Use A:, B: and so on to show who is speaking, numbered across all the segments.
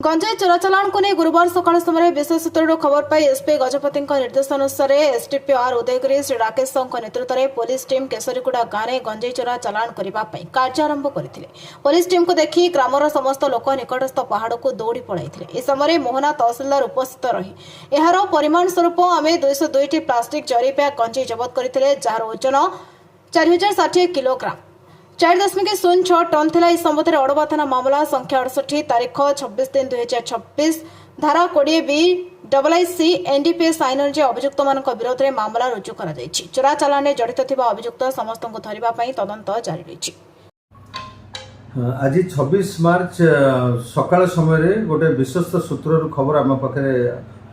A: गंजाई चोराचालाण को नहीं गुरुवार सकाळ समय विशेष सूत्रु खबर पाई एसपी गजपति निर्देशानुसार एसडीपीआर उदयगिरी श्री राकेश नेतृत्व में पुलिस टीम केशरीगुड़ा गाँव में गंजाई चोरा चालाण करने कार्य आरंभ करते। पुलिस टीम को देखि ग्रामर समस्त लोक निकटस्थ पहाड़ को दौड़ी पड़ाई। इस समय मोहना तहसिलदार उपस्थित रही यार परिमाण स्वरूप आम 202 प्लास्टिक जरी बैग गंजाई जबत करते जार ओजन 4060 किलोग्राम 4.06 टन थिला। इस संबंध में ओडवा थाना मामला संख्या 68 तारीख 26/3/2026 धारा 20B/IC एनडीपीएस आईन रे अभियुक्त मान विरोध में मामला रुजु करा जायछि। चोरा चालान जड़ित थिबा अभियुक्त समस्त को धरिबा पई तदंत जारी रहिछि।
B: आज 26 मार्च सकाळ समय रे गोटे विश्वस्त सूत्रर खबर आम पाखे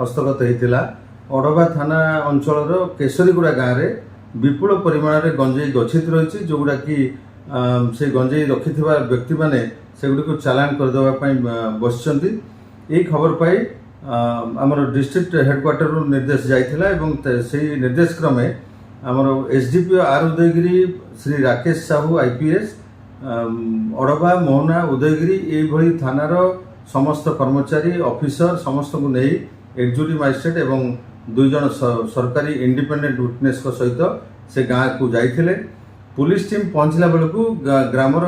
B: हस्तगत होइतिला। ओडवा थाना अंचल केशरीगुड़ा गाँव रे विपुल परिमाण रे गंजेई गच्छित रही जोगुड़ा कि से गंजेई रखिथिबा व्यक्ति माने सेगुडी को चालान कर देबा पई बसचंती। ए खबर पाई हमर डिस्ट्रिक्ट हेडक्वार्टर रो निर्देश जाइथिला एवं सेही निर्देश क्रमे हमर एसडीपीओ आर उदयगिरी श्री राकेश साहू आईपीएस ओडवा मोहना उदयगिरी ए भली थानार समस्त कर्मचारी ऑफिसर समस्त को नहीं एक्जिक्यूटिव मजिस्ट्रेट एवं 2 जन सरकारी इंडिपेंडेंट विटनेस को सहित से गाँव को जाइथिले। पुलिस टीम पहुंचला बेलू ग्रामर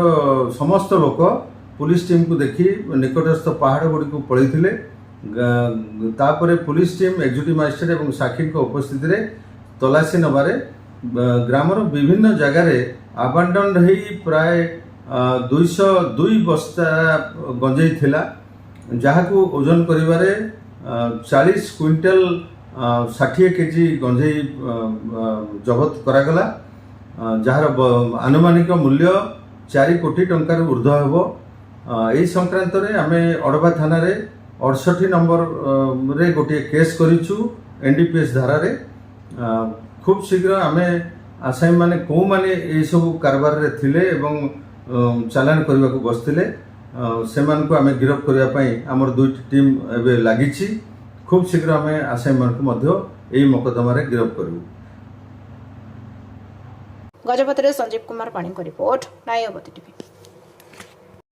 B: समस्त लोक पुलिस टीम को देखि निकटस्थ पहाड़ गुड़ी को पलैथिले। तापरे पुलिस टीम एक्जिक्यूटिव मजिस्ट्रेट एवं साक्षी उपस्थिति रे तलाशी नबारे ग्रामर विभिन्न जगार आबांडन हो प्राय 202 बस्ता गंजेई थिला जहां ओजन करिबारे 40 क्विंटल 60 केजी गंजेई जबत करागला जार आनुमानिक मूल्य 4 कोटी टंकार ऊर्ध्व हेबो। एही संक्रांत रे आमे ओडवा थाना रे 68 नंबर रे गोटे केस करिछु एनडीपीएस धारा रे। खूब शीघ्र आमे आसामी माने को माने ए सब कारबार रे थिले एवं चालान करबा को बसथिले सेमान को आमे गिरफ्त करबा पई हमर दुईटी टीम एबे लागिछि। खूब शीघ्र आमे आसामी मान को मध्य एही मोकदमा रे गिरफ्त करबु।
A: गजपति संजीव कुमार पाणी को रिपोर्ट नायवती टीवी।